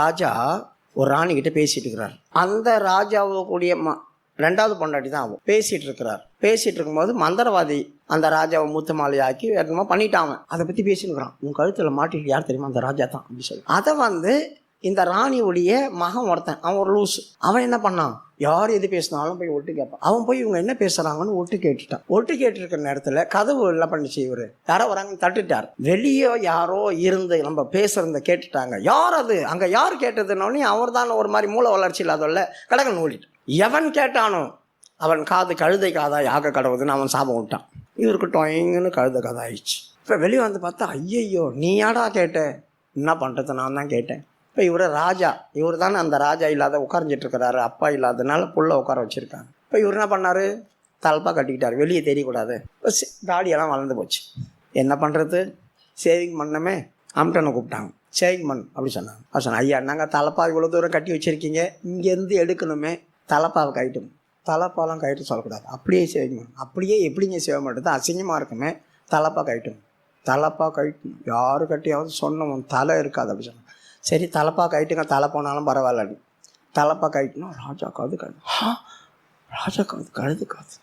ராஜா ஒரு ராணிக்கிட்ட பேசிட்டு இருக்கிறார். அந்த ராஜாவுக்குரிய ரெண்டாவது பொண்டாட்டி தான் ஆகும். பேசிட்டு இருக்கும்போது மந்திரவாதி அந்த ராஜாவை மூத்த மாலையாக்கி என்னமோ பண்ணிட்டான். அதை பற்றி பேசினுக்கிறான். உன் கழுத்தில் மாட்டிட்டு யார் தெரியுமா? அந்த ராஜா தான் அப்படின்னு சொல்லி அதை இந்த ராணியுடைய மகன் ஒருத்தன், அவன் ஒரு லூஸ். அவன் என்ன பண்ணான், யார் எது பேசினாலும் போய் ஒட்டு கேட்பான். அவன் போய் இவங்க என்ன பேசுறாங்கன்னு ஒட்டு கேட்டுட்டான். ஒட்டு கேட்டு இருக்கிற நேரத்தில் கதவு எல்லாம் பண்ணிச்சு. இவரு யாரோ வராங்கன்னு தட்டுட்டார். வெளியே யாரோ இருந்து நம்ம பேசுறத கேட்டுட்டாங்க. யார் அது, அங்கே யார் கேட்டதுன்னொன்னே அவர் தான் ஒரு மாதிரி மூளை வளர்ச்சி இல்லாதல்ல கடகன் ஓடிட்டு. எவன் கேட்டானோ அவன் காது கழுதை காதாய் ஆக கடவுதுன்னு அவன் சாபம் விட்டான். இவருக்கு டொயங்குன்னு கழுதை காதா ஆயிடுச்சு. இப்போ வெளியே வந்து பார்த்தா, ஐயையோ நீ யாடா கேட்ட? என்ன பண்ணுறது, நான் தான் கேட்டேன். இப்போ இவர் ராஜா, இவர் தானே அந்த ராஜா இல்லாத உட்கார்ந்துட்டு இருக்கிறாரு. அப்பா இல்லாதனால புள்ள உட்கார வச்சுருக்காங்க. இப்போ இவர் என்ன பண்ணார், தலப்பாக கட்டிக்கிட்டார், வெளியே தெரியக்கூடாது. இப்போ தாடியெல்லாம் வளர்ந்து போச்சு. என்ன பண்ணுறது, சேவிங் பண்ணமே. அம்டனை கூப்பிட்டாங்க, சேவிங் பண்ணு அப்படி சொன்னாங்க. அப்போ சொன்னேன், ஐயா நாங்கள் தலப்பா இவ்வளோ தூரம் கட்டி வச்சுருக்கீங்க, இங்கேருந்து எடுக்கணுமே, தலப்பாவை கட்டணும். தலப்பாலாம் கயிட்டு சொல்லக்கூடாது, அப்படியே சேவிங். அப்படியே எப்படிங்க சேவ மாட்டேது, அசிங்கமாக இருக்குமே, தலப்பா கட்டணும். தலப்பா கட்டணும், யாரு கட்டியாவது சொன்னவன் தலை இருக்காது அப்படி சொன்னான். சரி தலப்பா கட்டுங்க, தலை போனாலும் பரவாயில்லன்னு தலப்பா கட்டணும். ராஜா காது கழுது, ராஜா காது கழுது காது,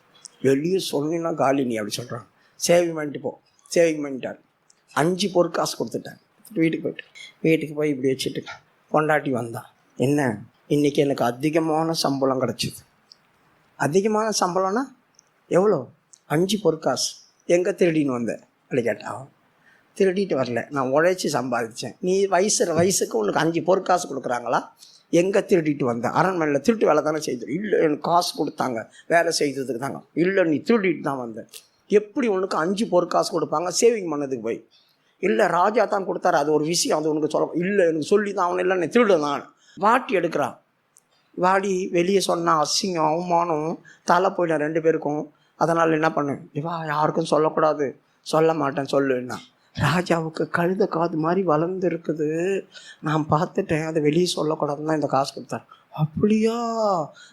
வெளியே சொன்னா காலி நீ அப்படி சொல்கிறான். சேவிங் பண்ணிட்டு போ. சேவிங் பண்ணிட்டார். 5 பொற்காசு கொடுத்துட்டாங்க. வீட்டுக்கு போய் இப்படி வச்சுட்டு பொண்டாட்டி வந்தான். என்ன இன்றைக்கி எனக்கு அதிகமான சம்பளம் கிடச்சிது. அதிகமான சம்பளம்னா எவ்வளோ? 5 பொற்காசு. எங்கே திருடின்னு வந்தேன் அப்படி கேட்டான். திருடிட்டு வரல, நான் உழைச்சி சம்பாதிச்சேன். நீ வயசுக்கு உனக்கு 5 பொற்காசு கொடுக்குறாங்களா? எங்கே திருடிட்டு வந்தேன்? அரண்மனையில் திருட்டு வேலை தானே செய்து. இல்லை எனக்கு காசு கொடுத்தாங்க வேலை செய்ததுக்கு தாங்க. இல்லை நீ திருடிட்டு தான் வந்தேன். எப்படி உனக்கு 5 பொற்காசு கொடுப்பாங்க சேவிங் பண்ணதுக்கு போய்? இல்லை ராஜா தான் கொடுத்தாரு, அது ஒரு விஷயம், அது உனக்கு சொல்ல. இல்லை எனக்கு சொல்லி தான் அவன் இல்லை, நீ திருடு தான். வாட்டி எடுக்கிறான். வாடி வெளியே சொன்னால் அசிங்கம் அவமானம், தலை போயிட்டேன் 2 பேருக்கும். அதனால் என்ன பண்ணு, இவா யாருக்கும் சொல்லக்கூடாது. சொல்ல மாட்டேன் சொல்லுன்னா. ராஜாவுக்கு கழுத காது மாதிரி வளர்ந்து இருக்குது, நான் பார்த்துட்டேன், அதை வெளியே சொல்லக்கூடாதுன்னு தான் இந்த காசு கொடுத்தாரு. அப்படியா?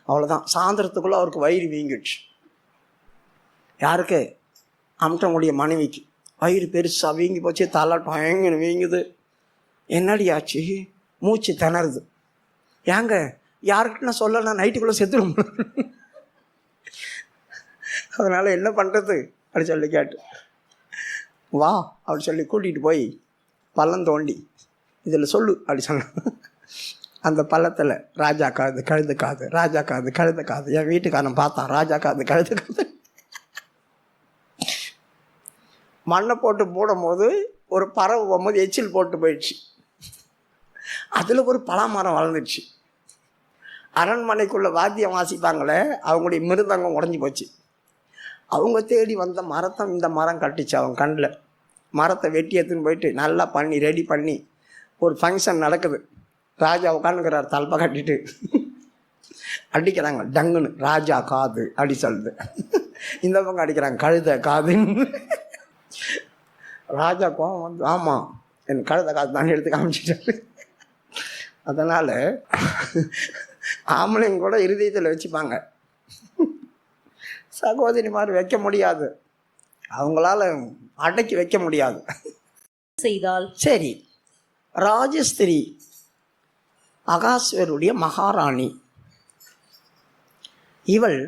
அவ்வளோதான். சாயந்தரத்துக்குள்ளே அவருக்கு வயிறு வீங்கிடுச்சு. யாருக்கு? அம்டனுடைய மனைவிக்கு வயிறு பெருசாக வீங்கி போச்சு. தலை டயங்குன்னு வீங்குது. என்னடி ஆச்சு? மூச்சு திணறுது. ஏங்க யாருக்கிட்ட நான் சொல்லலாம், நைட்டுக்குள்ளே செத்துடும். அதனால் என்ன பண்ணுறது அப்படி சொல்லி கேட்டு, வா அப்படி சொல்லி கூட்டிகிட்டு போய் பள்ளம் தோண்டி இதில் சொல்லு அப்படி சொன்னான். அந்த பள்ளத்தில் ராஜா காது கழுது காது, ராஜா காது கழுத காது. என் வீட்டுக்காரன் பார்த்தான், ராஜா காது கழுது காது. மண்ணை போட்டு போடும்போது ஒரு பறவை போகும்போது எச்சில் போட்டு போயிடுச்சு. அதில் ஒரு பலாமரம் வளர்ந்துடுச்சு. அரண்மனைக்குள்ளே வாத்தியம் வாசிப்பாங்களே, அவங்களுடைய மிருதங்கம் உடஞ்சி போச்சு. அவங்க தேடி வந்த மரத்தை இந்த மரம் கட்டிச்சு. அவங்க கண்ணில் மரத்தை வெட்டி எடுத்துன்னு போயிட்டு நல்லா பண்ணி ரெடி பண்ணி ஒரு ஃபங்க்ஷன் நடக்குது. ராஜா உட்காந்துக்கிறார், தலப்பை கட்டிட்டு அடிக்கிறாங்க டங்குன்னு, ராஜா காது அப்படி சொல்லுது. இந்த பக்கம் அடிக்கிறாங்க கழுத காதுன்னு. ராஜா கோவம் வந்து, ஆமாம் என் கழுத காது தான் எடுத்து காமிச்சிட்டாரு. அதனால் ஆம்பளைங்க கூட இருதயத்தில் வச்சுப்பாங்க, சகோதரி மாதிரி வைக்க முடியாது, அவங்களால அடக்கி வைக்க முடியாது செய்தால். சரி, ராஜஸ்திரி அகாஸ்வருடைய மகாராணி. இவள்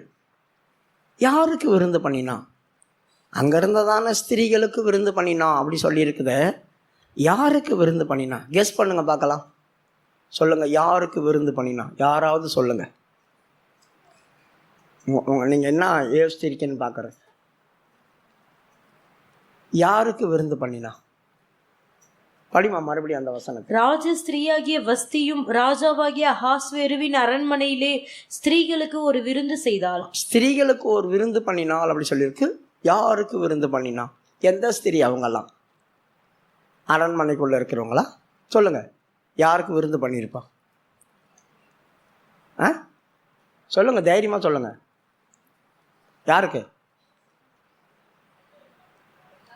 யாருக்கு விருந்து பண்ணினா? அங்கே இருந்ததான ஸ்திரீகளுக்கு விருந்து பண்ணினா அப்படி சொல்லியிருக்குத. யாருக்கு விருந்து பண்ணினா? கெஸ் பண்ணுங்க பார்க்கலாம். சொல்லுங்கள், யாருக்கு விருந்து பண்ணினா? யாராவது சொல்லுங்கள். நீங்கள் என்ன யோசிச்சிருக்கேன்னு பார்க்குறேன். யாருக்கு விருந்து பண்ணினா? படிமா மறுபடியும் அந்த வசனத்தை. ராஜ ஸ்திரீயாகிய வஸ்தியும் ராஜாவாகிய அகாஸ்வேருவின் அரண்மனையிலே ஸ்திரீகளுக்கு ஒரு விருந்து செய்தாள். ஸ்திரீகளுக்கு ஒரு விருந்து பண்ணினாள் அப்படி சொல்லியிருக்கு. யாருக்கு விருந்து பண்ணினா? எந்த ஸ்திரீ? அவங்கெல்லாம் அரண்மனைக்குள்ளே இருக்கிறவங்களா? சொல்லுங்கள், யாருக்கு விருந்து பண்ணியிருப்பா? சொல்லுங்கள், தைரியமாக சொல்லுங்கள். யாருக்கு?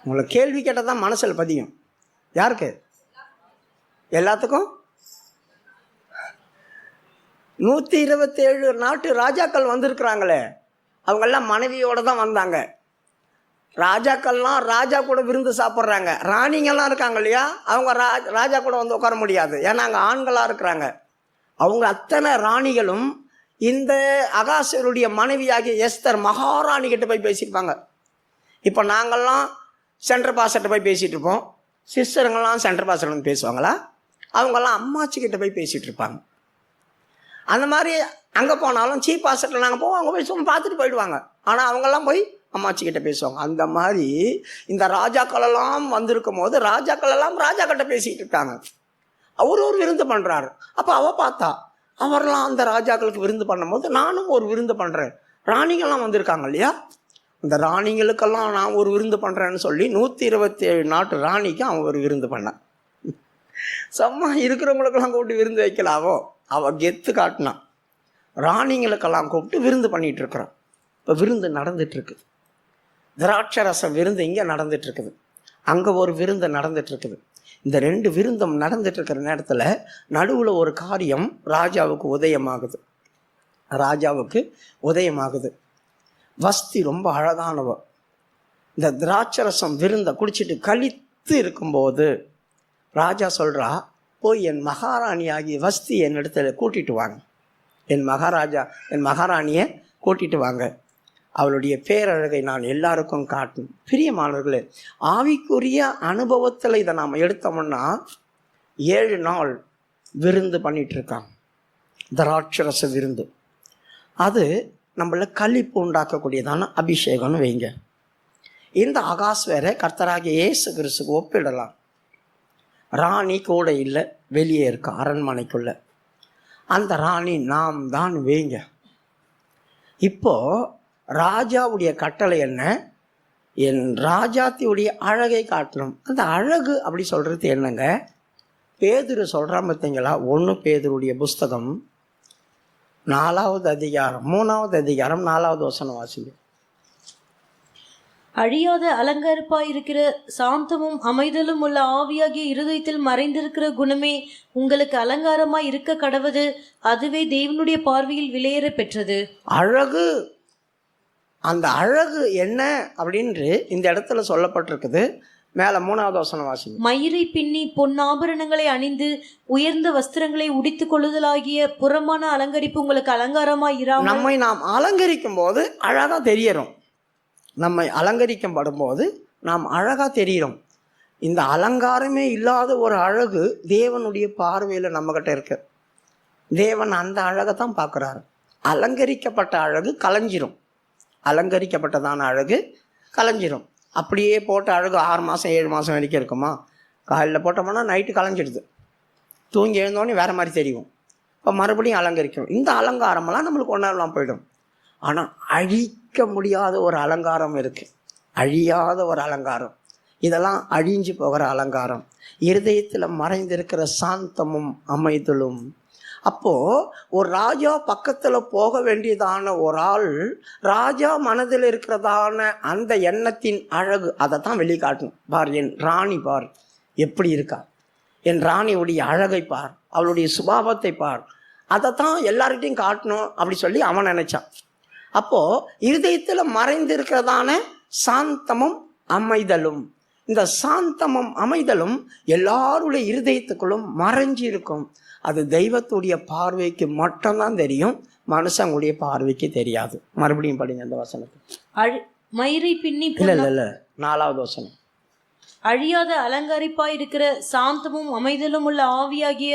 உங்களை கேள்வி கேட்டால் தான் மனசில் பதியும். யாருக்கு? எல்லாத்துக்கும். 127 நாட்டு ராஜாக்கள் வந்திருக்கிறாங்களே, அவங்கெல்லாம் மனைவியோடு தான் வந்தாங்க. ராஜாக்கள்லாம் ராஜா கூட விருந்து சாப்பிட்றாங்க. ராணிங்கெல்லாம் இருக்காங்க இல்லையா, அவங்க ராஜா கூட வந்து உட்கார முடியாது, ஏன்னா அங்கே ஆண்களாக இருக்கிறாங்க. அவங்க அத்தனை ராணிகளும் இந்த அகாசுவருடைய மனைவியாகிய எஸ்தர் மகாராணி கிட்ட போய் பேசியிருப்பாங்க. இப்போ நாங்கள்லாம் சென்ட்ரல் பாஸ்டர்கிட்ட போய் பேசிகிட்டு இருப்போம், சிஸ்டருங்கெல்லாம் சென்ட்ரல் பாஸ்டர் வந்து பேசுவாங்களா? அவங்கெல்லாம் அம்மாச்சி கிட்ட போய் பேசிகிட்டு இருப்பாங்க. அந்த மாதிரி அங்கே போனாலும் சீஃப் பாஸ்டர்கிட்ட நாங்கள் போவோம், அவங்க போய் சும்மா பார்த்துட்டு போயிடுவாங்க. ஆனால் அவங்கெல்லாம் போய் அம்மாச்சி கிட்ட பேசுவாங்க. அந்த மாதிரி இந்த ராஜாக்களெல்லாம் வந்திருக்கும் போது ராஜாக்களெல்லாம் ராஜா கிட்ட பேசிகிட்டு இருக்காங்க. அவர் ஒரு விருந்து பண்ணுறாரு. அப்போ அவள் பார்த்தா அவரெல்லாம் அந்த ராஜாக்களுக்கு விருந்து பண்ணும்போது நானும் ஒரு விருந்து பண்ணுறேன். ராணிகள்லாம் வந்திருக்காங்க இல்லையா, இந்த ராணிகளுக்கெல்லாம் நான் ஒரு விருந்து பண்ணுறேன்னு சொல்லி 127 நாட்டு ராணிக்கு அவன் ஒரு விருந்து பண்ணான். சும்மா இருக்கிறவங்களுக்கெல்லாம் கூப்பிட்டு விருந்து வைக்கலாவோ, அவள் கெத்து காட்டினான். ராணிங்களுக்கெல்லாம் கூப்பிட்டு விருந்து பண்ணிகிட்டு இருக்கிறான். இப்போ விருந்து நடந்துட்டுருக்கு. திராட்சரச விருந்து இங்கே நடந்துட்டுருக்குது, அங்கே ஒரு விருந்து நடந்துட்டுருக்குது. இந்த 2 விருந்தும் நடந்துட்டுருக்கிற நேரத்தில் நடுவில் ஒரு காரியம் ராஜாவுக்கு உதயமாகுது. வஸ்தி ரொம்ப அழகானவ. இந்த திராட்சரசம் விருந்தை குடிச்சிட்டு கழித்து இருக்கும்போது ராஜா சொல்கிறா, போய் என் மகாராணியாகி வஸ்தி என் இடத்துல கூட்டிகிட்டு வாங்க, என் மகாராணியை கூட்டிகிட்டு வாங்க, அவளுடைய பேரழகை நான் எல்லாருக்கும் காட்டணும். பிரியமானவர்களே, ஆவிக்குரிய அனுபவத்தில் இதை நாம் எடுத்தோம்னா 7 நாள் விருந்து பண்ணிகிட்ருக்காங்க, திராட்சரச விருந்து. அது நம்மள களிப்பு உண்டாக்கக்கூடியதான அபிஷேகம்னு வைங்க. இந்த அகாஸ்வேரை கர்த்தராகிய இயேசு கிறிஸ்துக்கு ஒப்பிடலாம். ராணி கூட இல்லை, வெளியே இருக்க அரண்மனைக்குள்ள. அந்த ராணி நாம் தான் வைங்க. இப்போ ராஜாவுடைய கட்டளை என்ன? என் ராஜாத்தியுடைய அழகை காட்டணும். அந்த அழகு அப்படி சொல்கிறது என்னங்க? பேதுரு சொல்கிறான் பார்த்தீங்களா, 1 பேதுருடைய புஸ்தகம் 4வது அதிகாரம் 3வது அதிகாரம் 4வது வசனம் வாசிங்க. அழியாத அலங்கரிப்பாயிருக்கிற சாந்தமும் அமைதலும் உள்ள ஆவியாகிய இருதயத்தில் மறைந்திருக்கிற குணமே உங்களுக்கு அலங்காரமாய் இருக்க கடவது, அதுவே தேவனுடைய பார்வையில் விலையேற பெற்றது. அழகு, அந்த அழகு என்ன அப்படின்னு இந்த இடத்துல சொல்லப்பட்டிருக்குது. மேல 3வது வசனம் வாசிங்க. மயிரை பின்னி பொன்னாபரணங்களை அணிந்து உயர்ந்த வஸ்திரங்களை உடித்துக் கொள்ளுதலாகிய புறமான அலங்கரிப்பு உங்களுக்கு அலங்காரமாய் இராமல், நம்மை நாம் அலங்கரிக்கும் போது அழகா தெரியறோம். நம்மை அலங்கரிக்கப்படும் போது நாம் அழகா தெரிகிறோம். இந்த அலங்காரமே இல்லாத ஒரு அழகு தேவனுடைய பார்வையில் நம்மகிட்ட இருக்கு. தேவன் அந்த அழகை தான் பார்க்குறாரு. அலங்கரிக்கப்பட்ட அழகு கலைஞ்சிரும், அலங்கரிக்கப்பட்டதான அழகு கலைஞ்சிரும். அப்படியே போட்ட அழகு 6 மாதம் 7 மாதம் வரைக்கும் இருக்குமா? காலையில் போட்டோம்னா நைட்டு கலைஞ்சிடுது, தூங்கி எழுந்தோடனே வேறு மாதிரி தெரியும். இப்போ மறுபடியும் அலங்கரிக்கணும். இந்த அலங்காரமெல்லாம் நம்மளுக்கு ஒன்றாலாம் போயிடும். ஆனால் அழிக்க முடியாத ஒரு அலங்காரம் இருக்குது, அழியாத ஒரு அலங்காரம். இதெல்லாம் அழிஞ்சு போகிற அலங்காரம். இருதயத்தில் மறைந்திருக்கிற சாந்தமும் அமைதலும். அப்போது ஒரு ராஜா பக்கத்தில் போக வேண்டியதான ஒரு ஆள், ராஜா மனதில் இருக்கிறதான அந்த எண்ணத்தின் அழகு, அதை தான் வெளிக்காட்டணும். பார், என் ராணி பார் எப்படி இருக்கா, என் ராணியுடைய அழகை பார், அவளுடைய சுபாவத்தை பார், அதை தான் எல்லார்கிட்டையும் காட்டணும் அப்படி சொல்லி அவன் நினைச்சான். அப்போது இருதயத்தில் மறைந்திருக்கிறதான சாந்தமும் அமைதலும், இந்த சாந்தமும் அமைதலும் எல்லாருடைய இருதயத்துக்குள்ளும் மறைஞ்சி இருக்கும். அது தெய்வத்துடைய பார்வைக்கு மட்டும்தான் தெரியும், மனுஷங்களுடைய பார்வைக்கு தெரியாது. மறுபடியும் படிங்க அந்த வசனத்தை. மயிரை பின்னி இல்ல 4வது வசனம். அழியாத அலங்கரிப்பாய் இருக்கிற சாந்தமும் அமைதலும் உள்ள ஆவியாகிய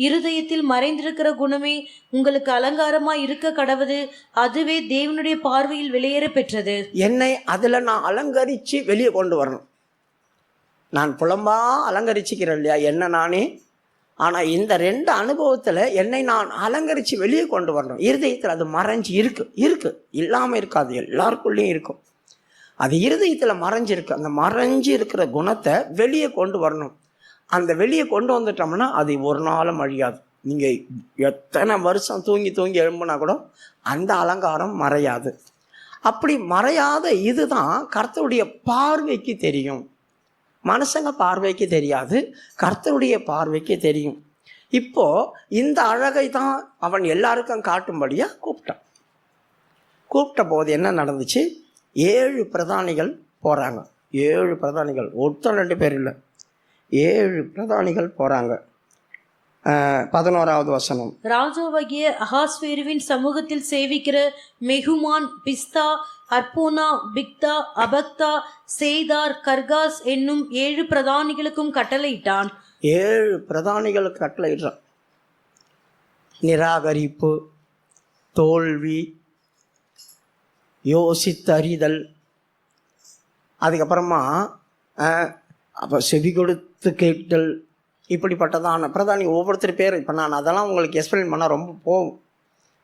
இருதயத்தில் மறைந்திருக்கிற குணமே உங்களுக்கு அலங்காரமாய் இருக்க கடவது, அதுவே தேவனுடைய பார்வையில் விலையேற பெற்றது. என்னை அதுல நான் அலங்கரிச்சு வெளியே கொண்டு வரணும். நான் புலம்பா அலங்கரிச்சுக்கிறேன் இல்லையா என்ன நானே, ஆனால் இந்த 2 அனுபவத்தில் என்னை நான் அலங்கரித்து வெளியே கொண்டு வரணும். இருதயத்தில் அது மறைஞ்சி இருக்கு இல்லாமல் இருக்காது, எல்லாருக்குள்ளேயும் இருக்கும். அது இருதயத்தில் மறைஞ்சிருக்கு. அந்த மறைஞ்சி இருக்கிற குணத்தை வெளியே கொண்டு வரணும். அந்த வெளியே கொண்டு வந்துட்டோம்னா அது ஒரு நாளும் அழியாது. நீங்கள் எத்தனை வருஷம் தூங்கி எழும்புனா கூட அந்த அலங்காரம் மறையாது. அப்படி மறையாத இதுதான் கர்த்தருடைய பார்வைக்கு தெரியும். மனுஷங்க பார்வைக்கு தெரியாது, கர்த்தருடைய பார்வைக்கு தெரியும். இப்போ இந்த அழகை தான் அவன் எல்லாருக்கும் காட்டும்படியாக கூப்பிட்ட போது என்ன நடந்துச்சு? 7 பிரதானிகள் போகிறாங்க. 7 பிரதானிகள், ஒருத்தர் 2 பேர் இல்லை, 7 பிரதானிகள் போகிறாங்க. 11வது வசனம். ராஜாவாகிய அகாஸ்வேருவின் சமூகத்தில் சேவிக்கிற மெகுமான், பிஸ்தா, அர்போனா, பிக்தா, அபக்தா, சேதார், கர்காஸ் என்னும் 7 பிரதானிகளுக்கும் கட்டளையிட்டான். 7 பிரதானிகளுக்கு கட்டளையிடுறான். நிராகரிப்பு, தோல்வி, யோசித்தறிதல், அதுக்கப்புறமா அப்போ செவி கொடுத்து கேட்டல், இப்படிப்பட்டதான பிரதானி ஒவ்வொருத்தர் பேர். இப்போ நான் அதெல்லாம் உங்களுக்கு எக்ஸ்பிளைன் பண்ணால் ரொம்ப போகும்,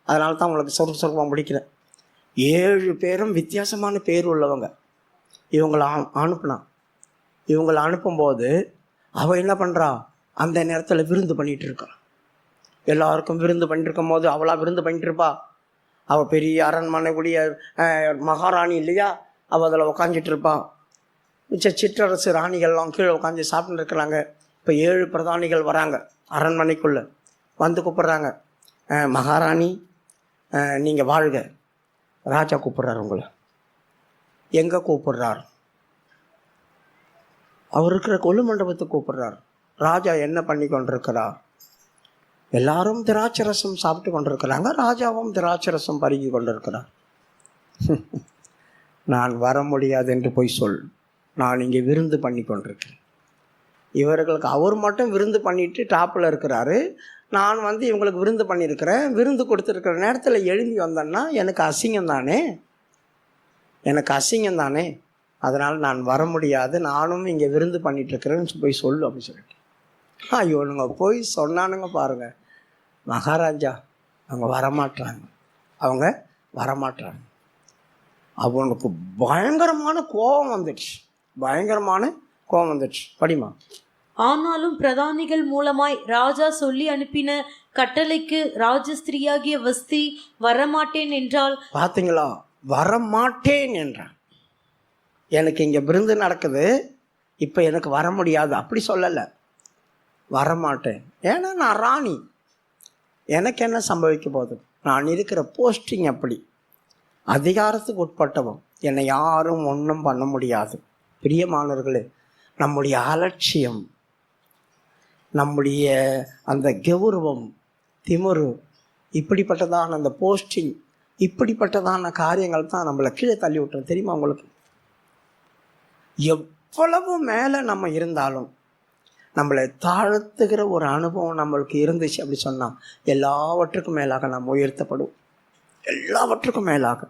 அதனால தான் உங்களுக்கு சொருப்பாக முடிக்கிறேன். 7 பேரும் வித்தியாசமான பேர் உள்ளவங்க. இவங்களை அனுப்புனான். இவங்களை அனுப்பும்போது அவள் என்ன பண்ணுறா, அந்த நேரத்தில் விருந்து பண்ணிகிட்டு இருக்கா. எல்லாருக்கும் விருந்து பண்ணிட்டு இருக்கும் போது அவளாக விருந்து பண்ணிட்டு இருப்பா. அவள் பெரிய அரண்மனைக்குரிய மகாராணி இல்லையா, அவள் அதில் உக்காந்துட்டு இருப்பாள். மிச்ச சிற்றரசு ராணிகள்லாம் கீழே உட்காந்து சாப்பிட்டு இருக்கிறாங்க. இப்போ 7 பிரதானிகள் வராங்க அரண்மனைக்குள்ளே, வந்து கூப்பிட்றாங்க, மகாராணி நீங்கள் வாழ்க. ராஜா கூப்பிட்றாரு உங்களை. எங்கே கூப்பிட்றார்? அவர் இருக்கிற கொள்ளு மண்டபத்துக்கு கூப்பிட்றார். ராஜா என்ன பண்ணி கொண்டிருக்கிறார்? எல்லாரும் திராட்சரசம் சாப்பிட்டு கொண்டிருக்கிறாங்க, ராஜாவும் திராட்சரசம் பருகி கொண்டிருக்கிறார். நான் வர முடியாது என்று போய் சொல், நான் இங்கே விருந்து பண்ணி கொண்டிருக்கிறேன். இவர்களுக்கு அவர் மட்டும் விருந்து பண்ணிட்டு டாப்பில் இருக்கிறாரு, நான் வந்து இவங்களுக்கு விருந்து பண்ணியிருக்கிறேன். விருந்து கொடுத்துருக்கிற நேரத்தில் எழும்பி வந்தேன்னா எனக்கு அசிங்கம் தானே, எனக்கு அசிங்கம் தானே, அதனால் நான் வர முடியாது, நானும் இங்கே விருந்து பண்ணிகிட்ருக்கிறேன்னு போய் சொல்லு அப்படின்னு சொல்லிட்டு. இவனுங்க போய் சொன்னானுங்க பாருங்கள், மகாராஜா அவங்க வரமாட்டாங்க. அவனுக்கு பயங்கரமான கோபம் வந்துடுச்சு. படிமா. ஆனாலும் பிரதானிகள் மூலமாய் ராஜா சொல்லி அனுப்பின கட்டளைக்கு ராஜஸ்திரியாகிய வஸ்தி வரமாட்டேன் என்றால். பார்த்தீங்களா, வரமாட்டேன் என்றான். எனக்கு இங்கே விருந்து நடக்குது, இப்போ எனக்கு வர முடியாது அப்படி சொல்லலை, வரமாட்டேன். ஏன்னா நான் ராணி, எனக்கு என்ன சம்பவிக்க போகுது, நான் இருக்கிற போஸ்டிங் அப்படி, அதிகாரத்துக்கு உட்பட்டவன், என்னை யாரும் ஒன்றும் பண்ண முடியாது. பிரியமானவர்களே, நம்முடைய அலட்சியம், நம்முடைய அந்த கௌரவம், திமிரு, இப்படிப்பட்டதான அந்த போஸ்டிங், இப்படிப்பட்டதான காரியங்கள் தான் நம்மளை கீழே தள்ளி விட்டுரும். தெரியுமா உங்களுக்கு? எவ்வளவு மேலே நம்ம இருந்தாலும் நம்மளை தாழ்த்துகிற ஒரு அனுபவம் நம்மளுக்கு இருந்துச்சு அப்படி சொன்னால் எல்லாவற்றுக்கும் மேலாக நாம் உயர்த்தப்படுவோம். எல்லாவற்றுக்கும் மேலாக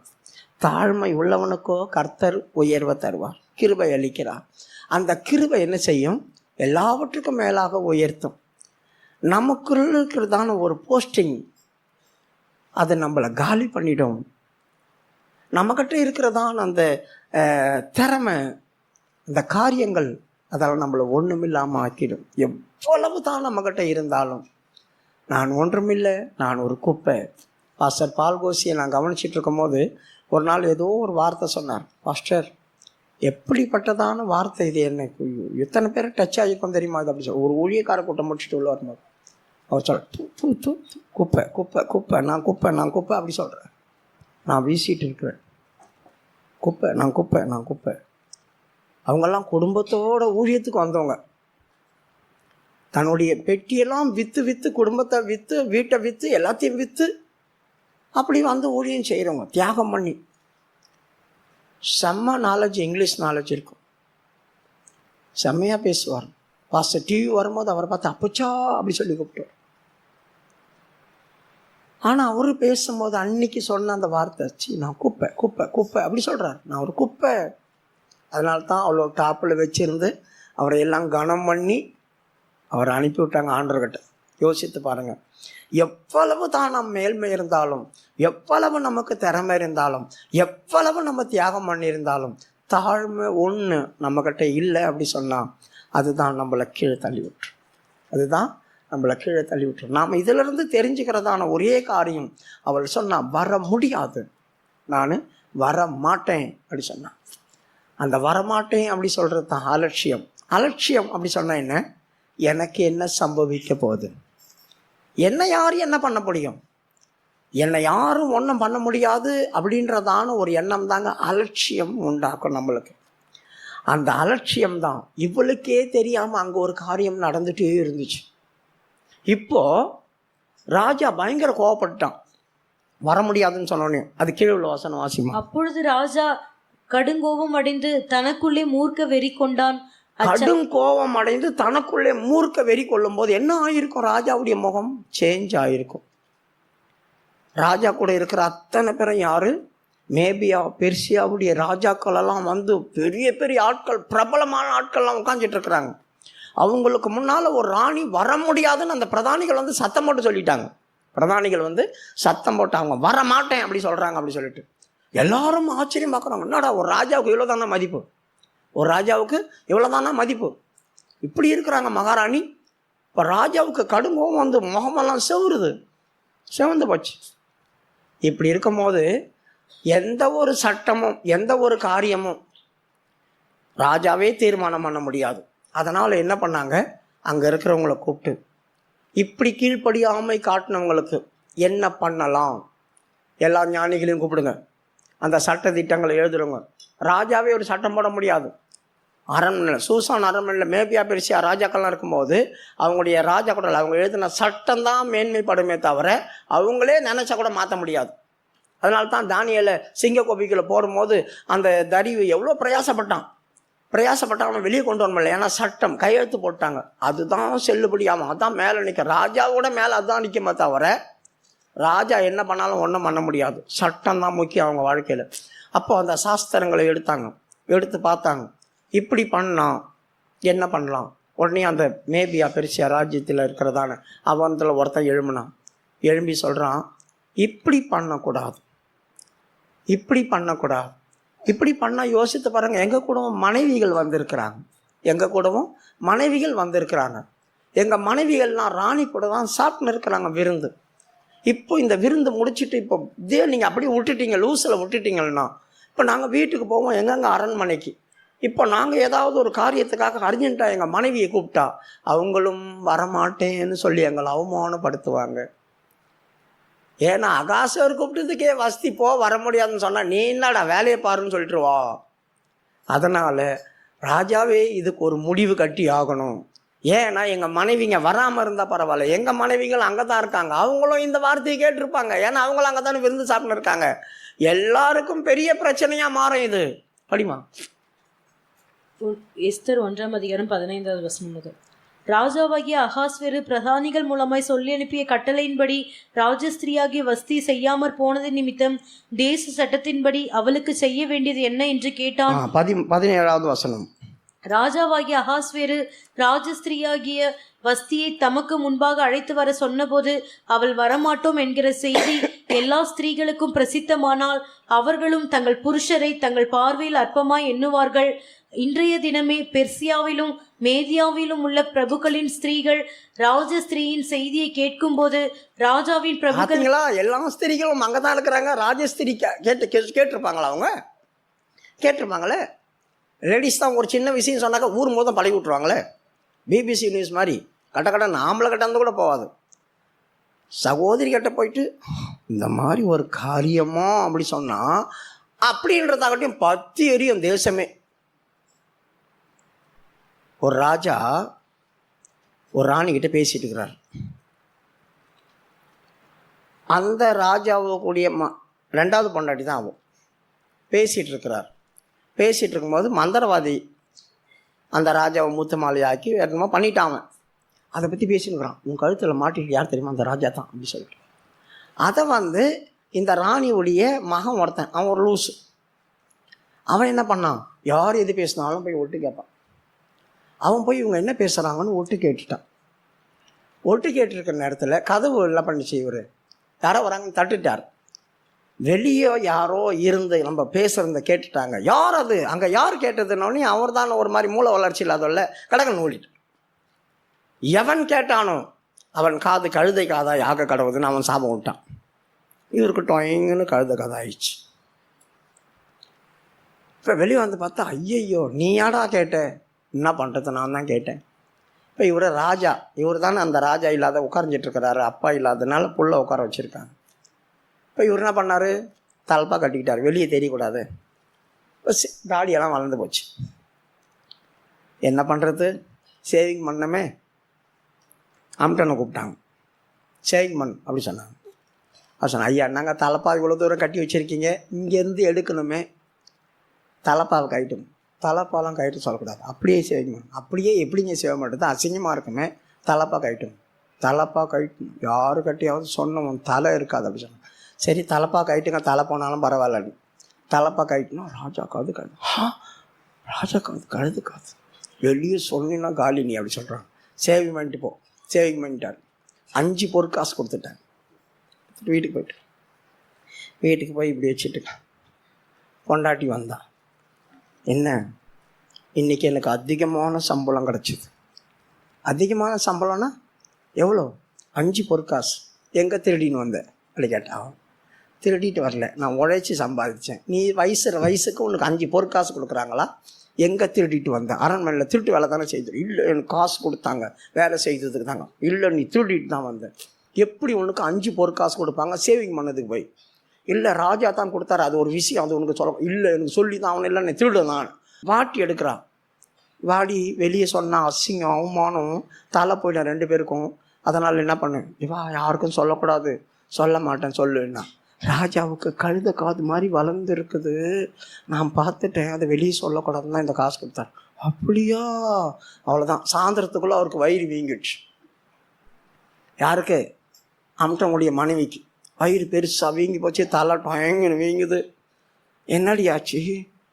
தாழ்மை உள்ளவனுக்கோ கர்த்தர் உயர்வை தருவார், கிருபை அளிக்கிறார். அந்த கிருபை என்ன செய்யும்? எல்லாவற்றுக்கும் மேலாக உயர்த்தும். நமக்குள்ள இருக்கிறதான ஒரு போஸ்டிங் அதை நம்மளை காலி பண்ணிடும். நம்மக்கிட்ட இருக்கிறதான அந்த திறமை, அந்த காரியங்கள் அதெல்லாம் நம்மளை ஒன்றுமில்லாமல் ஆக்கிடும். எவ்வளவு தான் நம்மக்கிட்ட இருந்தாலும் நான் ஒன்றுமில்லை, நான் ஒரு குப்பை. பாஸ்டர் பால்கோசியை நான் கவனிச்சிட்டு இருக்கும் போது ஒரு நாள் ஏதோ ஒரு வார்த்தை சொன்னார். பாஸ்டர், எப்படிப்பட்டதான வார்த்தை இது, என்ன எத்தனை பேர் டச் ஆகிருக்கும் தெரியுமா இது அப்படி ஒரு ஊழியக்கார கூட்டம் முடிச்சுட்டு உள்ள வரும்போது அவர் சொல்ல, குப்பை குப்பை குப்பை, நான் குப்பை அப்படி சொல்கிறேன். நான் வீசிட்டு இருக்கிறேன், நான் குப்பை. அவங்கெல்லாம் குடும்பத்தோட ஊழியத்துக்கு வந்தவங்க, தன்னுடைய பெட்டியெல்லாம் விற்று குடும்பத்தை விற்று, வீட்டை விற்று, எல்லாத்தையும் விற்று அப்படி வந்து ஊழியம் செய்கிறவங்க, தியாகம் பண்ணி. செம்ம நாலேஜ், இங்கிலீஷ் நாலேஜ் இருக்கும், செம்மையாக பேசுவார். பாஸ்டர் டிவி வரும்போது அவரை பார்த்து அப்பச்சா அப்படி சொல்லி கூப்பிட்டார். ஆனால் அவரு பேசும்போது அன்னைக்கு சொன்ன அந்த வார்த்தை, நான் குப்பை அப்படி சொல்கிறார். நான் ஒரு குப்பை. அதனால தான் அவ்வளோ டாப்பில் வச்சுருந்து அவரை எல்லாம் கனம் பண்ணி அவரை அனுப்பி விட்டாங்க ஆண்டவர்கிட்ட. யோசித்து பாருங்கள், எவ்வளவு தான் நம்ம மேல்மை இருந்தாலும், எவ்வளவு நமக்கு திறமை இருந்தாலும், எவ்வளவு நம்ம தியாகம் பண்ணியிருந்தாலும், தாழ்மை ஒன்று நம்மக்கிட்ட இல்லை அப்படி சொன்னால் அதுதான் நம்மளை கீழே தள்ளி விட்டுரும். நாம் இதிலிருந்து தெரிஞ்சுக்கிறதான ஒரே காரியம், அவள் சொன்னால் வர முடியாது, நான் வர மாட்டேன் அப்படி சொன்னான். அந்த வரமாட்டேன் அப்படி சொல்கிறது தான் அலட்சியம் அப்படி சொன்னால் என்ன? எனக்கு என்ன சம்பவிக்க போகுது, என்னை யார் என்ன பண்ண முடியும், என்னை யாரும் ஒன்றும் பண்ண முடியாது அப்படின்றதான ஒரு எண்ணம் தாங்க அலட்சியம் உண்டாக்கும் நம்மளுக்கு. அந்த அலட்சியம்தான். இவளுக்கே தெரியாமல் அங்கே ஒரு காரியம் நடந்துகிட்டே இருந்துச்சு. இப்போ ராஜா பயங்கர கோவப்பட்டான். வர முடியாதுன்னு சொன்னோன்னே அது கீழே உள்ள வசனம் வாசிமா. அப்பொழுது ராஜா கடுங்கோபம் அடைந்து தனக்குள்ளே மூர்க்க வெறி கொண்டான். கடும் கோபம் அடைந்து தனக்குள்ளே மூர்க்க வெறி கொள்ளும் போது என்ன ஆயிருக்கும்? ராஜாவுடைய முகம் சேஞ்ச் ஆயிருக்கும். ராஜா கூட இருக்கிற அத்தனை பேரும் யாரு? மேபியா பெர்சியாவுடைய ராஜாக்கள் எல்லாம் வந்து பெரிய பெரிய ஆட்கள், பிரபலமான ஆட்கள்லாம் உட்காந்துட்டு இருக்கிறாங்க. அவங்களுக்கு முன்னால் ஒரு ராணி வர முடியாதுன்னு அந்த பிரதானிகள் வந்து சத்தம் போட்டு சொல்லிட்டாங்க. பிரதானிகள் வந்து சத்தம் போட்டாங்க, வர மாட்டேன் அப்படி சொல்கிறாங்க அப்படி சொல்லிட்டு. எல்லாரும் ஆச்சரியம் பார்க்குறாங்க, என்னடா ஒரு ராஜாவுக்கு இவ்வளோ தானே மதிப்பு, ஒரு ராஜாவுக்கு இவ்வளோ தானே மதிப்பு, இப்படி இருக்கிறாங்க மகாராணி. இப்போ ராஜாவுக்கு கடுங்கோவம் வந்து முகமெல்லாம் செவந்து போச்சு. இப்படி இருக்கும்போது எந்த ஒரு சட்டமும் எந்த ஒரு காரியமும் ராஜாவே தீர்மானம் பண்ண முடியாது. அதனால் என்ன பண்ணாங்க, அங்கே இருக்கிறவங்களை கூப்பிட்டு இப்படி கீழ்ப்படியாமை காட்டினவங்களுக்கு என்ன பண்ணலாம், எல்லா ஞானிகளையும் கூப்பிடுங்க, அந்த சட்ட திட்டங்களை எழுதுறவங்க. ராஜாவே ஒரு சட்டம் போட முடியாது. அரண்மனையில், சூசான் அரண்மனையில் மேபியா பெர்சியா ராஜாக்கள்லாம் இருக்கும்போது அவங்களுடைய ராஜா கூட அவங்க எழுதின சட்டம் தான் மேன்மைப்படுமே தவிர அவங்களே நினச்சா கூட மாற்ற முடியாது. அதனால தான் தானியேலை சிங்க கோபிக்குள்ள போடும்போது அந்த தரிவு எவ்வளோ பிரயாசப்பட்டான் அவன் வெளியே கொண்டு வரல. ஏன்னா சட்டம் கையெழுத்து போட்டாங்க, அதுதான் செல்லுபடியாகும், அதுதான் மேலே நிற்க. ராஜாவோட மேலே அதுதான் நிற்குமே தவிர ராஜா என்ன பண்ணாலும் ஒன்றும் பண்ண முடியாது. சட்டம் தான் முக்கியம் அவங்க வாழ்க்கையில். அப்போ அந்த சாஸ்திரங்களை எடுத்து பார்த்தாங்க, இப்படி பண்ணால் என்ன பண்ணலாம். உடனே அந்த மேபியா பெர்சியா ராஜ்யத்தில் இருக்கிறதான அவனத்தில் ஒருத்தன் எழும்பி சொல்கிறான், இப்படி பண்ணக்கூடாது. இப்படி பண்ணால் யோசித்து பாருங்கள், எங்கள் கூடவும் மனைவிகள் வந்திருக்கிறாங்க. எங்கள் மனைவிகள்லாம் ராணி கூட தான் சாப்பிட்னு இருக்கிறாங்க விருந்து. இப்போ இந்த விருந்து முடிச்சுட்டு இப்போ நீங்கள் அப்படியே விட்டுட்டீங்க, லூஸில் விட்டுட்டீங்கன்னா இப்போ நாங்கள் வீட்டுக்கு போவோம், எங்கெங்கே அரண்மனைக்கு. இப்போ நாங்கள் ஏதாவது ஒரு காரியத்துக்காக அர்ஜென்ட்டாக எங்கள் மனைவியை கூப்பிட்டா அவங்களும் வரமாட்டேன்னு சொல்லி எங்களை அவமானப்படுத்துவாங்க. ஏன்னா அகாசர் கூப்பிட்டதுக்கே வசதி வர முடியாதுன்னு சொன்னால் நீ என்னடா வேலையை பாருன்னு சொல்லிட்டுருவா. அதனால் ராஜாவே இதுக்கு ஒரு முடிவு கட்டி ஆகணும். ஏன்னா எங்கள் மனைவிங்க வராமல் இருந்தால் பரவாயில்ல, எங்கள் மனைவிகள் அங்கே தான் இருக்காங்க, அவங்களும் இந்த வார்த்தையை கேட்டிருப்பாங்க. ஏன்னா அவங்களும் அங்கே தானே விருந்து சாப்பிட்டு இருக்காங்க. எல்லாருக்கும் பெரிய பிரச்சனையாக மாறும் இது. படிமா எஸ்தர் 1:15 முதல். ராஜாவாகிய அகாஸ்வேரு பிரதானிகள் மூலமாய் சொல்லி அனுப்பிய கட்டளையின்படி ராஜஸ்திரியாகிய வஸ்தி செய்யாமற் போனது நிமித்தம் தேச சட்டத்தின்படி அவளுக்கு செய்ய வேண்டியது என்ன என்று கேட்டான். 17வது வசனம். ராஜாவாகிய அகாஸ்வேரு ராஜஸ்திரியாகிய வஸ்தியை தமக்கு முன்பாக அழைத்து வர சொன்னபோது அவள் வரமாட்டோம் என்கிற செய்தி எல்லா ஸ்திரீகளுக்கும் பிரசித்தமானால் அவர்களும் தங்கள் புருஷரை தங்கள் பார்வையில் அற்பமாய் எண்ணுவார்கள். இன்றைய தினமே பெர்சியாவிலும் மேதியாவிலும் உள்ள பிரபுக்களின் ஸ்திரீகள் ராஜஸ்திரியின் செய்தியை கேட்கும் போது ராஜாவின் பிரபுக்கள் எல்லா ஸ்திரீகளும் அங்கதான் இருக்கிறாங்க. ராஜஸ்திரி கேட்டிருப்பாங்களா? அவங்க கேட்டிருப்பாங்களே. லேடிஸ் தான் ஒரு சின்ன விஷயம் சொன்னாக்கா ஊர் மொத்தம் பழகி விட்ருவாங்களே. பிபிசி நியூஸ் மாதிரி கட்ட ஆம்பளை கட்டாந்து கூட போகாது. சகோதரி கிட்ட போயிட்டு இந்த மாதிரி ஒரு காரியமோ அப்படி சொன்னால் அப்படின்றதாகட்டும் 10 எரியும் தேசமே. ஒரு ராஜா ஒரு ராணிக்கிட்ட பேசிட்டு இருக்கிறார். அந்த ராஜாவுடைய 2வது பொண்டாட்டி தான் ஆகும். பேசிகிட்டு இருக்கும்போது மந்திரவாதி அந்த ராஜாவை மூத்த மாலையாக்கி என்னமோ பண்ணிட்டான். அதை பற்றி பேசிட்டுருக்கிறான். உன் கழுத்தில் மாட்டிட்டு யார் தெரியுமா? அந்த ராஜா தான் அப்படி சொல்லிட்டு. அதை இந்த ராணியுடைய மகன் ஒருத்தன், அவன் ஒரு லூஸு. அவன் என்ன பண்ணான், யார் எது பேசினாலும் போய் ஒட்டு கேட்பான். அவன் போய் இவங்க என்ன பேசுகிறாங்கன்னு ஒட்டு கேட்டுட்டான். ஒட்டு கேட்டுருக்கிற நேரத்தில் கதவு என்ன பண்ணிச்சு, இவர் யாரோ வராங்கன்னு தட்டுட்டார். வெளியே யாரோ இருந்து நம்ம பேசுகிறத கேட்டுட்டாங்க. யார் அது, அங்கே யார் கேட்டதுன்னொடனே அவர் தான் ஒரு மாதிரி மூளை வளர்ச்சி இல்லாதவல்ல கடகன் ஓடிட்டு. எவன் கேட்டானோ அவன் காது கழுதை காதாய் ஆக கடவுதுன்னு அவன் சாபம் விட்டான். இவருக்கு டொயங்குன்னு கழுதை கதாயிடுச்சு. இப்போ வெளியே வந்து பார்த்தா, ஐயையோ நீ யாடா கேட்ட, என்ன பண்ணுறது, நான் தான் கேட்டேன். இப்போ இவர் ராஜா, இவர் தானே அந்த ராஜா இல்லாத உட்கார்ந்துட்டுருக்கிறாரு, அப்பா இல்லாதனால புள்ள உட்கார வச்சுருக்காங்க. இப்போ இவர் என்ன பண்ணார், தலப்பாக கட்டிக்கிட்டார், வெளியே தெரியக்கூடாது. இப்போ தாடியெல்லாம் வளர்ந்து போச்சு. என்ன பண்ணுறது, சேவிங் பண்ணமே. அம்டனை கூப்பிட்டாங்க, சேவிங் பண்ணு அப்படி சொன்னாங்க. அவர் சொன்னேன், ஐயா நாங்கள் தலைப்பாவை இவ்வளோ தூரம் கட்டி வச்சுருக்கீங்க, இங்கேருந்து எடுக்கணுமே, தலைப்பாவை கயிட்டும். தலைப்பாலாம் கயிட்டு சொல்லக்கூடாது, அப்படியே சேவிங் பண்ணு. அப்படியே எப்படிங்க சேவ மாட்டேது, அசிங்கமாக இருக்குமே, தலைப்பா கயிட்டும். தலைப்பா கயிட்டும், யாரு கட்டியாவது சொன்னவன் தலை இருக்காது அப்படி சொன்னான். சரி தலைப்பா கயிட்டுங்க, தலை போனாலும் பரவாயில்லன்னு தலைப்பா கயிட்டுனா ராஜாக்காவது கழுது. ராஜாக்காவது கழுது காது, வெளியே சொன்னா காலி நீ அப்படி சொல்கிறான். சேவிங் பண்ணிட்டு போ. சேவிங் பண்ணிட்டார். 5 பொற்காசு கொடுத்துட்டார். வீட்டுக்கு போயிட்டு வீட்டுக்கு போய் இப்படி வச்சுட்டுருக்கேன். பொண்டாட்டி வந்தா, என்ன இன்றைக்கி எனக்கு அதிகமான சம்பளம் கிடச்சிது. அதிகமான சம்பளம்னா எவ்வளோ? 5 பொற்காசு. எங்கே திருடின்னு வந்தேன் அப்படி கேட்டா. திருடிட்டு வரல, நான் உழைச்சி சம்பாதிச்சேன். நீ வயசுக்கு உனக்கு 5 பொற்காசு கொடுக்குறாங்களா? எங்கே திருடிட்டு வந்தேன்? அரண்மனையில் திருட்டு வேலை தானே செய்து. இல்லை எனக்கு காசு கொடுத்தாங்க வேலை செய்ததுக்கு தாங்க. இல்லை நீ திருடிட்டு தான் வந்தேன். எப்படி உனக்கு 5 பொற்காசு கொடுப்பாங்க சேவிங் பண்ணதுக்கு போய்? இல்லை ராஜா தான் கொடுத்தாரு, அது ஒரு விஷயம், அது உனக்கு சொல்ல. இல்லை எனக்கு சொல்லி தான் அவன் இல்லை, நீ திருடு நான். வாட்டி எடுக்கிறான். வாடி வெளியே சொன்னால் அசிங்கம் அவமானம், தலை போயிட்டேன் 2 பேருக்கும். அதனால் என்ன பண்ணு, இவா யாருக்கும் சொல்லக்கூடாது. சொல்ல மாட்டேன் சொல்லுன்னா. ராஜாவுக்கு கழுத காது மாதிரி வளர்ந்து இருக்குது, நான் பார்த்துட்டேன், அதை வெளியே சொல்லக்கூடாதுன்னு தான் இந்த காசு கொடுத்தார். அப்படியா? அவ்வளோதான். சாயந்தரத்துக்குள்ளே அவருக்கு வயிறு வீங்கிடுச்சு. யாருக்கு? அம்டனுடைய மனைவிக்கு வயிறு பெருசாக வீங்கி போச்சு. தலை டயங்கன்னு வீங்குது. என்னடி ஆச்சு?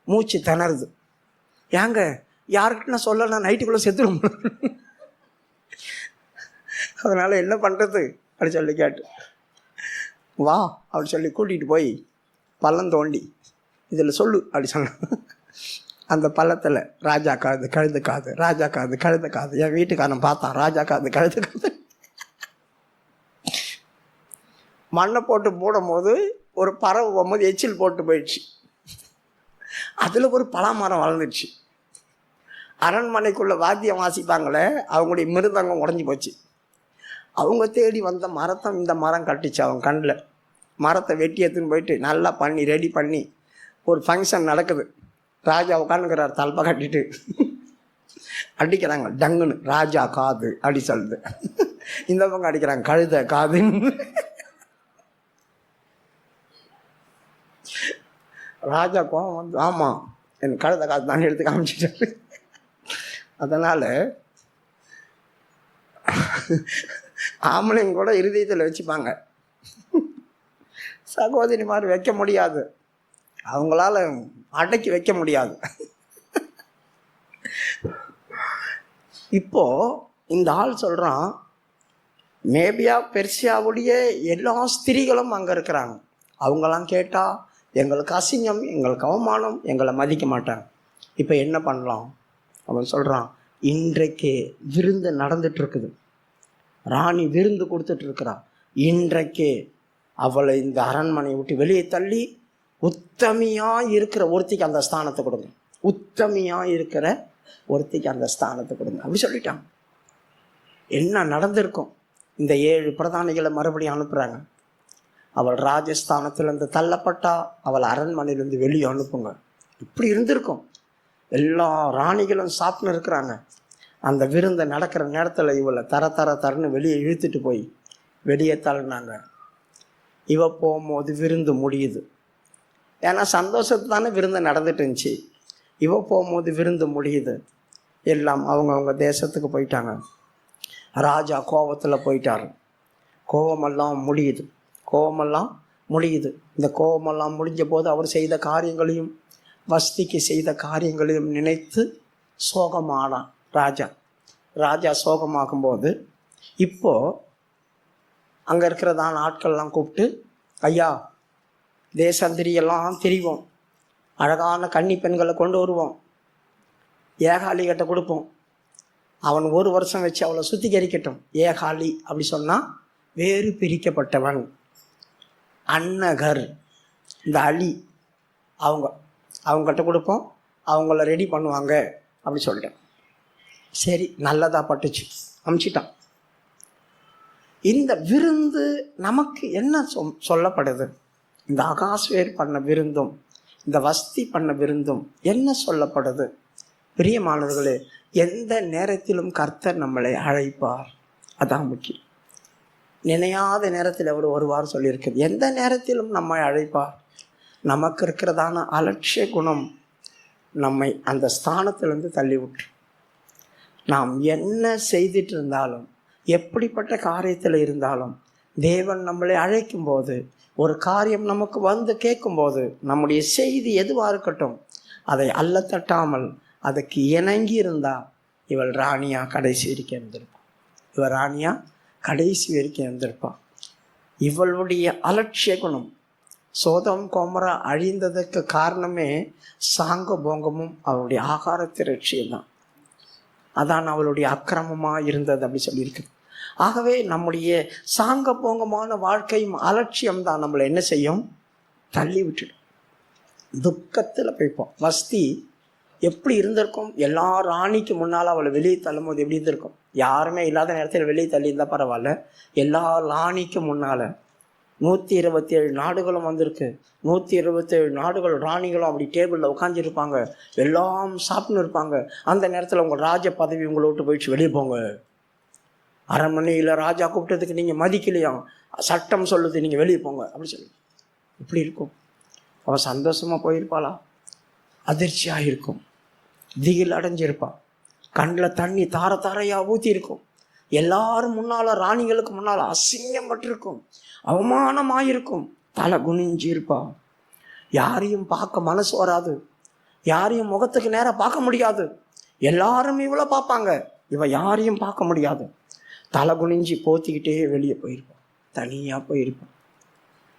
மூச்சு திணறுது. ஏங்க யாருக்கிட்ட நான் சொல்லலை, நைட்டுக்குள்ளே செத்துடும். அதனால் என்ன பண்ணுறது அப்படி சொல்லி கேட்டு, வா அப்படி சொல்லி கூட்டிகிட்டு போய் பள்ளம் தோண்டி இதில் சொல்லு அப்படி சொன்ன. அந்த பள்ளத்தில் ராஜா காது கழுது காது, ராஜா காது கழுத காது. என் வீட்டுக்காரன் பார்த்தான், ராஜா காது கழுது காது. மண்ணை போட்டு போடும்போது ஒரு பறவை போகும்போது எச்சில் போட்டு போயிடுச்சு. அதில் ஒரு பலாமரம் வளர்ந்துடுச்சு. அரண்மனைக்குள்ளே வாத்தியம் வாசிப்பாங்களே, அவங்களுடைய மிருதங்கம் உடஞ்சி போச்சு. அவங்க தேடி வந்த மரத்தை இந்த மரம் கட்டிச்சு அவங்க கண்ணில். மரத்தை வெட்டி எடுத்துன்னு போயிட்டு நல்லா பண்ணி ரெடி பண்ணி ஒரு ஃபங்க்ஷன் நடக்குது. ராஜா உட்காந்துக்கிறார் தலப்பை கட்டிட்டு. அடிக்கிறாங்க டங்குன்னு, ராஜா காது அப்படி சொல்லுது. இந்த பக்கம் அடிக்கிறாங்க கழுத காதுன்னு. ராஜா கோவம் வந்து, ஆமாம் என் கழுத காது தானே எடுத்து காமிச்சிட்டாரு. அதனால் ஆம்பளைங்க கூட இருதயத்தில் வச்சுப்பாங்க, சகோதரி மாதிரி வைக்க முடியாது, அவங்களால அடக்கி வைக்க முடியாது. இப்போ இந்த ஆள் சொல்கிறான், மேபியா பெர்சியாவுடைய எல்லா ஸ்திரீகளும் அங்கே இருக்கிறாங்க. அவங்களாம் கேட்டால் எங்களுக்கு அசிங்கம், எங்களுக்கு அவமானம், எங்களை மதிக்க மாட்டாங்க. இப்போ என்ன பண்ணலாம்? அவன் சொல்கிறான், இன்றைக்கு விருந்து நடந்துட்டுருக்குது, ராணி விருந்து கொடுத்துட்ருக்குறான். இன்றைக்கு அவளை இந்த அரண்மனையை விட்டு வெளியே தள்ளி உத்தமியாக இருக்கிற ஒருத்திக்கு அந்த ஸ்தானத்தை கொடுங்க, உத்தமியாக இருக்கிற ஒருத்திக்கு அந்த ஸ்தானத்தை கொடுங்க அப்படி சொல்லிட்டான். என்ன நடந்திருக்கும்? இந்த 7 பிரதானிகளை மறுபடியும் அனுப்புகிறாங்க. அவள் ராஜஸ்தானத்திலேருந்து தள்ளப்பட்டா, அவள் அரண்மனையிலேருந்து வெளியே அனுப்புங்க. இப்படி இருந்திருக்கும். எல்லா ராணிகளும் சாப்பிட்னு இருக்கிறாங்க. அந்த விருந்தை நடக்கிற நேரத்தில் இவளை தரன்னு வெளியே இழுத்துட்டு போய் வெளியே தள்ளினாங்க. இவ போகும்போது விருந்து முடியுது. ஏன்னா சந்தோஷத்து தானே விருந்து நடந்துட்டு இருந்துச்சு. இவ போகும்போது விருந்து முடியுது. எல்லாம் அவங்கவுங்க தேசத்துக்கு போயிட்டாங்க. ராஜா கோபத்தில் போயிட்டார். கோபமெல்லாம் முடியுது. இந்த கோபமெல்லாம் முடிஞ்ச போது அவர் செய்த காரியங்களையும் வஸ்திக்கு செய்த காரியங்களையும் நினைத்து சோகமானான் ராஜா சோகமாகும்போது, இப்போது அங்கே இருக்கிறதான ஆட்கள்லாம் கூப்பிட்டு, ஐயா தேசந்திரியெல்லாம் திரிவோம், அழகான கன்னி பெண்களை கொண்டு வருவோம், ஏகாலிகிட்ட கொடுப்போம், அவன் 1 வருஷம் வச்சு அவளை சுத்திகரிக்கட்டும். ஏகாலி அப்படி சொன்னால் வேறு பிரிக்கப்பட்டவன், அன்னகர், இந்த அலி, அவங்ககிட்ட கொடுப்போம், அவங்கள ரெடி பண்ணுவாங்க அப்படி சொல்லிட்டேன். சரி நல்லதாக பட்டுச்சு, அமுச்சிட்டான். இந்த விருந்து நமக்கு என்ன சொல்லப்படுது? இந்த அகாஸ்வேர் பண்ண விருந்தும் இந்த வஸ்தி பண்ண விருந்தும் என்ன சொல்லப்படுது? பிரியமானவர்களே, எந்த நேரத்திலும் கர்த்தர் நம்மளை அழைப்பார். அதான் முக்கியம். நினையாத நேரத்தில் அவர் வருவார் சொல்லியிருக்கிறது. எந்த நேரத்திலும் நம்மை அழைப்பார். நமக்கு இருக்கிறதான அலட்சிய குணம் நம்மை அந்த ஸ்தானத்திலிருந்து தள்ளி விட்டு, நாம் என்ன செய்துட்டு இருந்தாலும், எப்படிப்பட்ட காரியத்தில் இருந்தாலும், தேவன் நம்மளை அழைக்கும் போது, ஒரு காரியம் நமக்கு வந்து கேட்கும்போது, நம்முடைய செய்தி எதுவாக இருக்கட்டும், அதை அல்ல தட்டாமல் அதுக்கு இணங்கி இருந்தால், இவள் ராணியா கடைசி வரைக்கும் இருந்திருப்பான். இவள் ராணியா கடைசி வரைக்கும் இருந்திருப்பான். இவளுடைய அலட்சிய குணம், சோதம் கோமரா அழிந்ததற்கு காரணமே சாங்க போங்கமும் அவளுடைய ஆகார திரட்சியும் தான். அதான் அவளுடைய அக்கிரமமாக இருந்தது அப்படி சொல்லியிருக்கு. ஆகவே நம்முடைய சாங்க போங்கமான வாழ்க்கையும் அலட்சியம் தான் நம்மளை என்ன செய்யும், தள்ளி விட்டுடும். துக்கத்தில் போய்ப்போம். வஸ்தி எப்படி இருந்திருக்கும், எல்லா ராணிக்கு முன்னால் அவளை வெளியே தள்ளும் போது எப்படி இருந்திருக்கும். யாருமே இல்லாத நேரத்தில் வெளியே தள்ளி இருந்தால் பரவாயில்ல, எல்லா ராணிக்கு முன்னால் 127 நாடுகளும் வந்திருக்கு. 127 நாடுகள் ராணிகளும் அப்படி டேபிளில் உட்காந்துருப்பாங்க, எல்லாம் சாப்பிட்னு இருப்பாங்க. அந்த நேரத்தில் உங்கள் ராஜ பதவி உங்களை விட்டு போயிடுச்சு, வெளியே போங்க. அரண்மனையில் ராஜா கூப்பிட்டதுக்கு நீங்கள் மதிக்கலையா, சட்டம் சொல்லுது நீங்கள் வெளியே போங்க அப்படி சொல்லி இப்படி இருக்கும். அவள் சந்தோஷமாக போயிருப்பாளா? அதிர்ச்சியாக இருக்கும், திகில் அடைஞ்சிருப்பாள், கண்ணில் தண்ணி தார தாரையாக ஊற்றி இருக்கும். எல்லாரும் முன்னால், ராணிகளுக்கு முன்னால் அசிங்கப்பட்டிருக்கும், அவமானமாயிருக்கும், தலை குனிஞ்சி இருப்பா. யாரையும் பார்க்க மனசு வராது, யாரையும் முகத்துக்கு நேராக பார்க்க முடியாது. எல்லாரும் இவ்வளோ பார்ப்பாங்க, இவ யாரையும் பார்க்க முடியாது. தலை குனிஞ்சி போத்திக்கிட்டே வெளியே போயிருப்பான், தனியாக போயிருப்பான்.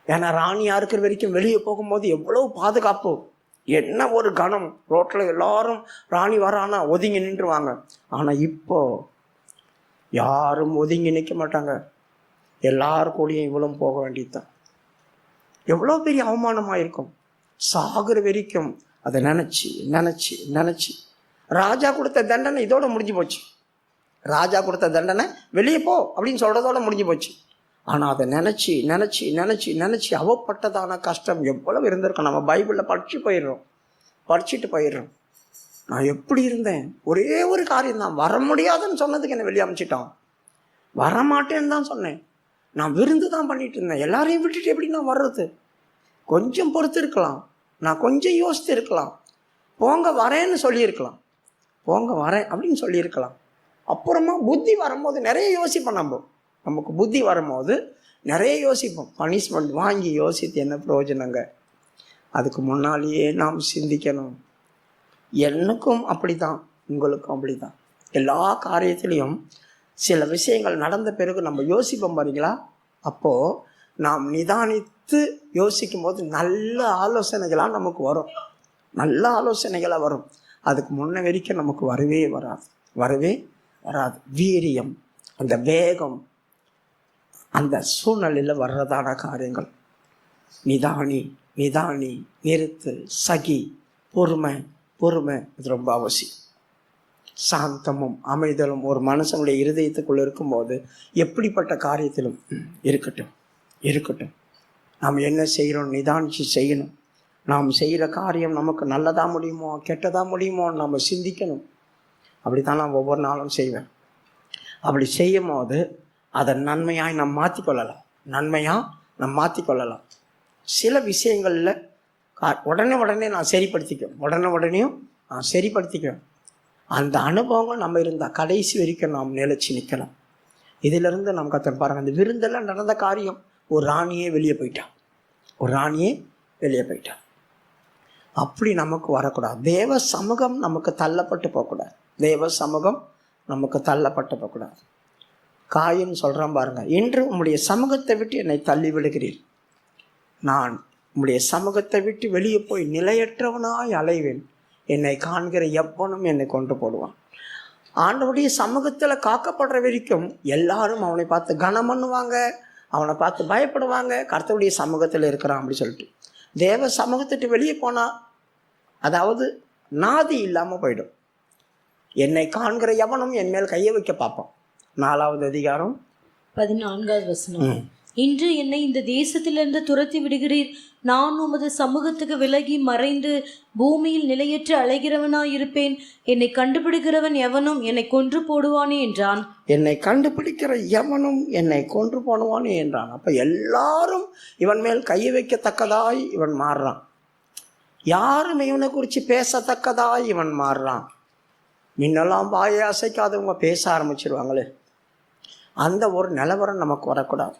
ஏன்னா ராணியாக இருக்கிற வரைக்கும் வெளியே போகும்போது எவ்வளோ பாதுகாப்பு, என்ன ஒரு கணம். ரோட்டில் எல்லாரும் ராணி வரானா ஒதுங்கி நின்றுவாங்க. ஆனால் இப்போ யாரும் ஒதுங்கி நிற்க மாட்டாங்க, எல்லாரும் கூடயும் இவ்வளவு போக வேண்டியதுதான். எவ்வளோ பெரிய அவமானமாக இருக்கும். சாகுற வரைக்கும் அதை நினச்சி நினச்சி நினச்சி, ராஜா கொடுத்த தண்டனை இதோட முடிஞ்சு போச்சு. ராஜா கொடுத்த தண்டனை வெளியே போ அப்படின்னு சொல்கிறதோட முடிஞ்சு போச்சு. ஆனால் அதை நினச்சி நினச்சி நினச்சி நினச்சி அவப்பட்டதான கஷ்டம் எவ்வளவு இருந்திருக்கும். நம்ம பைபிளில் படிச்சுட்டு போயிடுறோம். நான் எப்படி இருந்தேன், ஒரே ஒரு காரியம் தான், வர முடியாதுன்னு சொன்னதுக்கு என்னை வெளியே அமைச்சிட்டான். வரமாட்டேன்னு தான் சொன்னேன், நான் விருந்து தான் பண்ணிட்டு இருந்தேன். எல்லாரையும் விட்டுட்டு எப்படி நான் வர்றது? கொஞ்சம் பொறுத்து இருக்கலாம், நான் கொஞ்சம் யோசித்து இருக்கலாம், போங்க வரேன்னு சொல்லியிருக்கலாம், போங்க வரேன் அப்படின்னு சொல்லியிருக்கலாம். அப்புறமா புத்தி வரும்போது நிறைய யோசிப்போம். நமக்கு புத்தி வரும்போது நிறைய யோசிப்போம். பனிஷ்மெண்ட் வாங்கி யோசித்து என்ன பிரயோஜனங்க? அதுக்கு முன்னாலேயே நாம் சிந்திக்கணும். எனக்கும் அப்படி தான், உங்களுக்கும் அப்படி தான். எல்லா காரியத்திலையும் சில விஷயங்கள் நடந்த பிறகு நம்ம யோசிப்போம் பாருங்களா, அப்போது நாம் நிதானித்து யோசிக்கும் போது நல்ல ஆலோசனைகளாக நமக்கு வரும், நல்ல ஆலோசனைகளாக வரும். அதுக்கு முன்ன வரைக்கும் நமக்கு வரவே வராது. வீரியம், அந்த வேகம், அந்த சூழ்நிலையில் வர்றதான காரியங்கள். நிதானி, நிறுத்து, சகி, பொறுமை, இது ரொம்ப அவசியம். சாந்தமும் அமைதலும் ஒரு மனுஷனுடைய இருதயத்துக்குள்ள இருக்கும்போது எப்படிப்பட்ட காரியத்திலும் இருக்கட்டும். நாம் என்ன செய்கிறோம் நிதானிச்சு செய்யணும். நாம் செய்கிற காரியம் நமக்கு நல்லதாக முடியுமோ கெட்டதாக முடியுமோ நம்ம சிந்திக்கணும். அப்படி தான் நான் ஒவ்வொரு நாளும் செய்வேன். அப்படி செய்யும் போது அதை நன்மையாக நாம் மாற்றிக்கொள்ளலாம். சில விஷயங்களில் உடனே நான் சரிப்படுத்திக்குவேன். அந்த அனுபவங்கள் நம்ம இருந்தால் கடைசி வரைக்கும் நாம் நிலைச்சி நிற்கலாம். இதிலிருந்து நாம் கற்றுன்னு பாருங்கள். அந்த விருந்தெல்லாம் நடந்த காரியம், ஒரு ராணியே வெளியே போயிட்டான். அப்படி நமக்கு வரக்கூடாது. தேவ சமூகம் நமக்கு தள்ளப்பட்டு போகக்கூடாது. காயின் சொல்கிறான் பாருங்க, இன்று உம்முடைய சமூகத்தை விட்டு என்னை தள்ளி விடுகிறீர், நான் உம்முடைய சமூகத்தை விட்டு வெளியே போய் நிலையற்றவனாய் அலைவேன், என்னை காண்கிற எவனும் என்னை கொண்டு போடுவான். ஆண்டவருடைய சமூகத்தில் காக்கப்படுற வரைக்கும் எல்லாரும் அவனை பார்த்து கனம் பண்ணுவாங்க, அவனை பார்த்து பயப்படுவாங்க. கர்த்தருடைய சமூகத்தில் இருக்கிறான் அப்படி சொல்லிட்டு தேவ சமூகத்திட்டு வெளியே போனால், அதாவது நாதி இல்லாமல் போயிடும். என்னை காண்கிற எவனும் என் மேல் கையை வைக்க பார்ப்பான். 4வது அதிகாரம் 14வது வசனம். இன்று என்னை இந்த தேசத்திலிருந்து துரத்தி விடுகிறீர். நான் உமது சமூகத்துக்கு விலகி மறைந்து பூமியில் நிலையற்று அலைகிறவனாயிருப்பேன். என்னை கண்டுபிடிக்கிறவன் எவனும் என்னை கொன்று போடுவானே என்றான். என்னை கண்டுபிடிக்கிற எவனும் என்னை கொன்று போடுவானே என்றான். அப்ப எல்லாரும் இவன் மேல் கை வைக்கத்தக்கதாய் இவன் மாறுறான். யாரும் இவனை குறித்து பேசத்தக்கதாய் இவன் மாறுறான். முன்னெல்லாம் வாயை அசைக்காதவங்க பேச ஆரம்பிச்சிருவாங்களே, அந்த ஒரு நிலவரம் நமக்கு வரக்கூடாது.